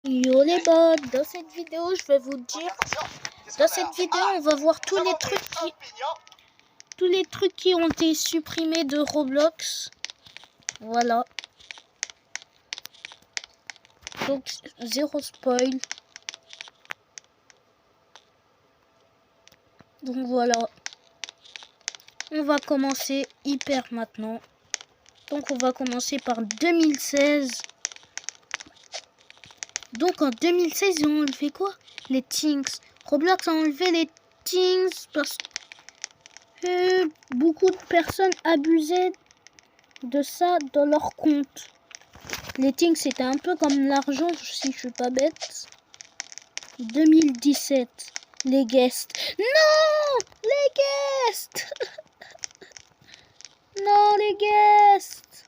Yo les bots, dans cette vidéo je vais vous dire, dans cette vidéo on va voir tous les trucs qui ont été supprimés de Roblox. Voilà. Donc zéro spoil. Donc voilà. On va commencer hyper maintenant. Donc on va commencer par 2016. Donc en 2016 ils ont enlevé quoi? Les things. Roblox a enlevé les things parce que beaucoup de personnes abusaient de ça dans leur compte. Les things c'était un peu comme l'argent si je suis pas bête. 2017. Les guests. Non! Les guests! Non, les guests!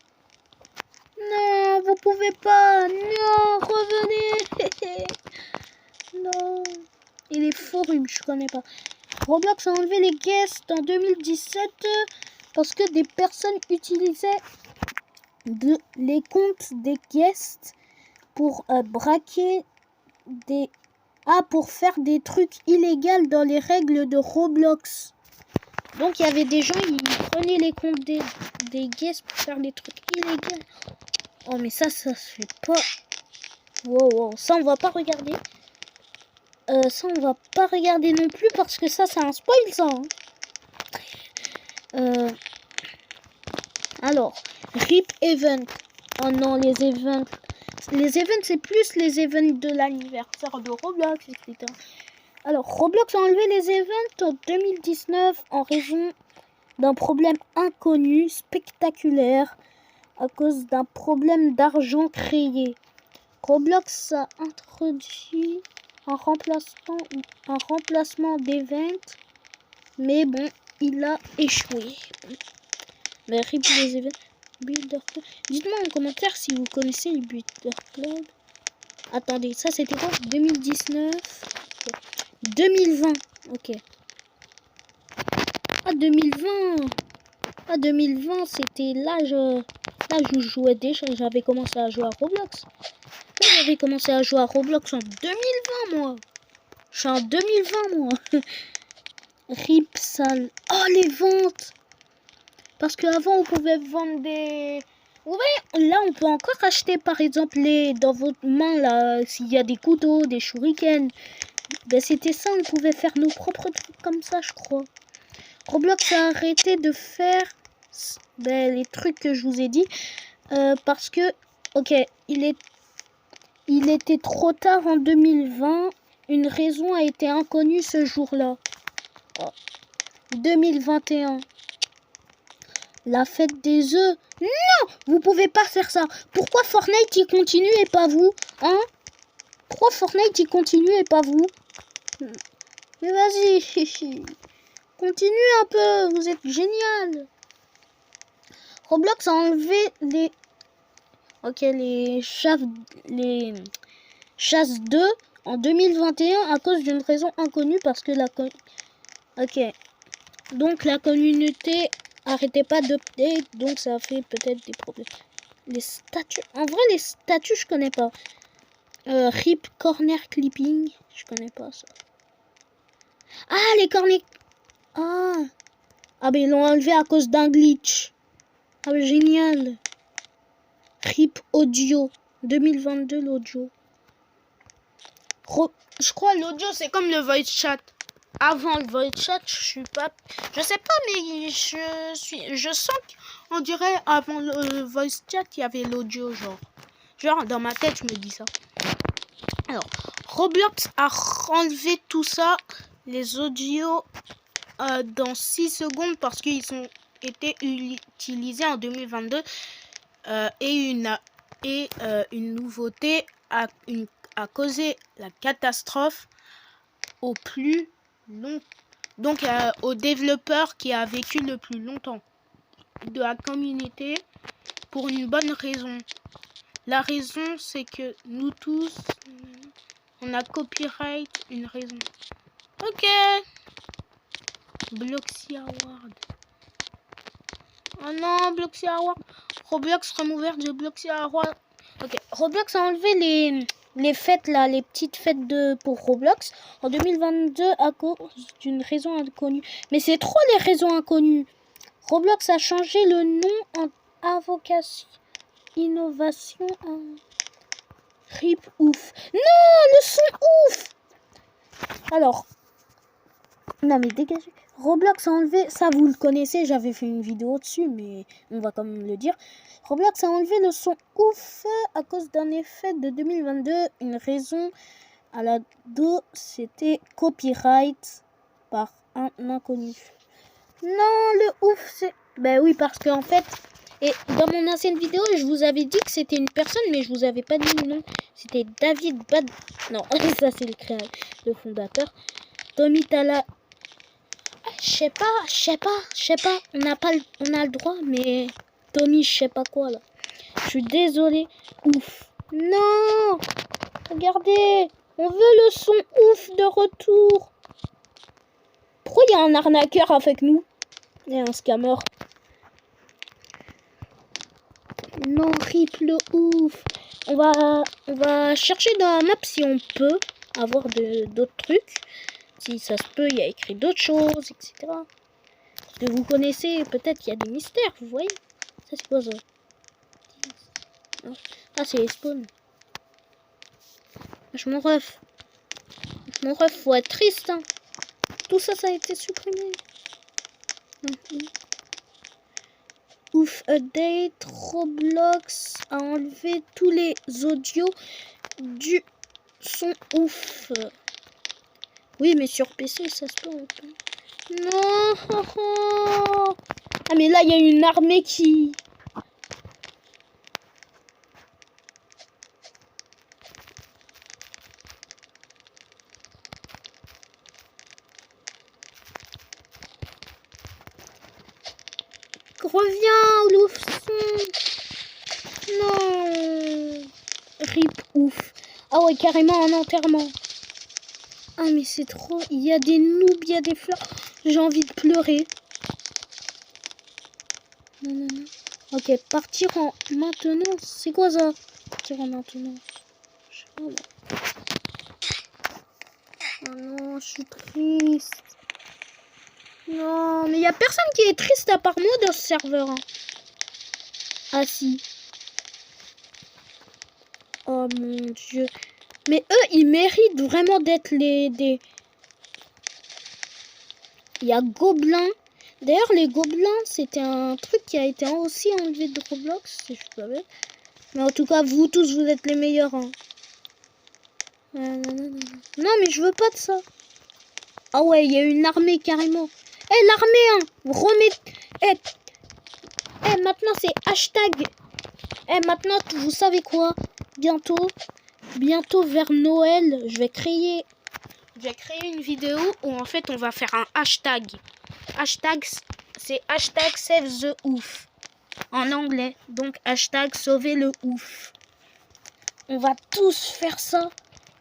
Non, vous pouvez pas! Non, revenez! Non. Et les forums, je connais pas. Roblox a enlevé les guests en 2017 parce que des personnes utilisaient les comptes des guests pour braquer des... Ah, pour faire des trucs illégaux dans les règles de Roblox. Donc il y avait des gens, ils prenaient les comptes des guests pour faire des trucs illégaux. Oh mais ça se fait pas. Wow, ça on va pas regarder. Ça on va pas regarder non plus parce que ça c'est un spoil ça. Hein. Alors, RIP Event. Oh non, les events. Les events c'est plus les events de l'anniversaire de Roblox, etc. Alors, Roblox a enlevé les events en 2019 en raison d'un problème inconnu, spectaculaire, à cause d'un problème d'argent créé. Roblox a introduit un remplacement d'event, mais bon, il a échoué. Mais RIP les events. Builder Club. Dites-moi en commentaire si vous connaissez les Builder Club. Attendez, ça c'était quoi? 2019. 2020. Ok. Ah 2020. Ah 2020 c'était l'âge. Là je jouais déjà. J'avais commencé à jouer à Roblox. Là j'avais commencé à jouer à Roblox en 2020 moi. Je suis en 2020 moi. RIP sale. Oh les ventes. Parce qu'avant on pouvait vendre des... Ouais, là on peut encore acheter par exemple dans votre main là, s'il y a des couteaux, des shurikens. Ben c'était ça, on pouvait faire nos propres trucs comme ça je crois. Roblox a arrêté de faire les trucs que je vous ai dit. Parce que, ok, il était trop tard en 2020. Une raison a été inconnue ce jour-là. Oh. 2021. La fête des œufs. Non, vous pouvez pas faire ça. Pourquoi Fortnite il continue et pas vous? Hein? Pourquoi Fortnite il continue et pas vous? Mais vas-y. Continue un peu. Vous êtes génial. Roblox a enlevé les... Ok, les chasses 2 en 2021 à cause d'une raison inconnue parce que Ok. Donc la communauté... Arrêtez pas d'update, donc ça fait peut-être des problèmes. Les statuts, en vrai les statuts je connais pas. RIP corner clipping, je connais pas ça. Ah les corner... Ah ben ils l'ont enlevé à cause d'un glitch. Ah ben, génial. RIP audio, 2022 l'audio. Je crois l'audio c'est comme le voice chat. Avant le voice chat, je sais pas, mais je sens qu'on dirait avant le voice chat, il y avait l'audio, genre dans ma tête, je me dis ça. Alors, Roblox a enlevé tout ça, les audios, dans 6 secondes parce qu'ils ont été utilisés en 2022 et une nouveauté a causé la catastrophe au plus long. Donc au développeur qui a vécu le plus longtemps de la communauté pour une bonne raison. La raison c'est que nous tous on a copyright une raison. Ok. Bloxy Award. Oh non, Bloxy Award. Roblox remover de Bloxy Award. Ok, Roblox a enlevé les fêtes là, les petites fêtes pour Roblox en 2022 à cause d'une raison inconnue. Mais c'est trop les raisons inconnues. Roblox a changé le nom en Avocation Innovation à RIP ouf. Non, le son ouf. Alors, non mais dégagez. Roblox a enlevé, ça vous le connaissez, j'avais fait une vidéo dessus, mais on va quand même le dire. Roblox a enlevé le son ouf à cause d'un effet de 2022. Une raison à la dos, c'était copyright par un inconnu. Non, le ouf, c'est... Ben oui, parce qu'en fait, et dans mon ancienne vidéo, je vous avais dit que c'était une personne, mais je vous avais pas dit le nom. C'était David Bad... Non, ça c'est le fondateur. Tommy Tala... Je sais pas. On a le droit, mais Tommy, je sais pas quoi là. Je suis désolée. Ouf. Non. Regardez. On veut le son ouf de retour. Pourquoi il y a un arnaqueur avec nous? Il y a un scammer. Non, rip le ouf. On va chercher dans la map si on peut avoir d'autres trucs. Si ça se peut, il y a écrit d'autres choses, etc. Parce que vous connaissez, peut-être qu'il y a des mystères, vous voyez. Ça, c'est quoi ça? Ah, c'est les spawns. Je m'en ref. Faut être triste. Hein. Tout ça, ça a été supprimé. Ouf, update. Roblox a enlevé tous les audios du son ouf. Oui, mais sur PC, ça se peut. Non. Ah, mais là, il y a une armée qui... Reviens, l'oufson. Non. Rip ouf. Ah ouais, carrément un enterrement. Ah mais c'est trop. Il y a des noobs, il y a des fleurs. J'ai envie de pleurer. Non. Ok, partir en maintenance. C'est quoi ça? Partir en maintenance. Je sais pas moi. Oh non, je suis triste. Non, mais il y a personne qui est triste à part moi dans ce serveur. Hein. Ah si. Oh mon dieu. Mais eux, ils méritent vraiment d'être des... Il y a Gobelins. D'ailleurs, les Gobelins, c'était un truc qui a été aussi enlevé de Roblox, si je peux pas. Mais en tout cas, vous tous, vous êtes les meilleurs. Hein. Non, mais je veux pas de ça. Ah ouais, il y a une armée carrément. Eh, l'armée, hein. Remettez... Eh, maintenant, c'est hashtag... Eh, maintenant, vous savez quoi? Bientôt vers Noël, je vais créer une vidéo où en fait on va faire un hashtag. Hashtag, c'est hashtag save the ouf en anglais. Donc hashtag sauver le ouf. On va tous faire ça.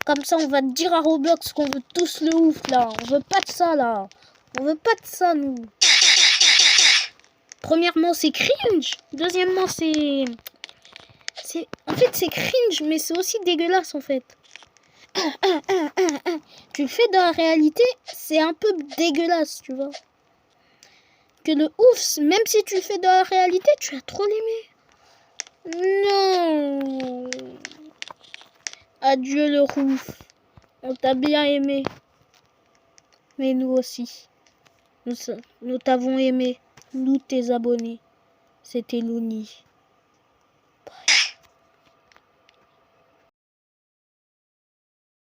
Comme ça on va dire à Roblox qu'on veut tous le ouf là. On veut pas de ça là. On veut pas de ça nous. Premièrement c'est cringe. Deuxièmement en fait c'est cringe mais c'est aussi dégueulasse en fait. Tu le fais dans la réalité, c'est un peu dégueulasse, tu vois. Que le ouf, même si tu le fais dans la réalité, tu vas trop l'aimer. Non. Adieu le ouf. On t'a bien aimé. Mais nous aussi. Nous t'avons aimé. Nous tes abonnés. C'était Louni.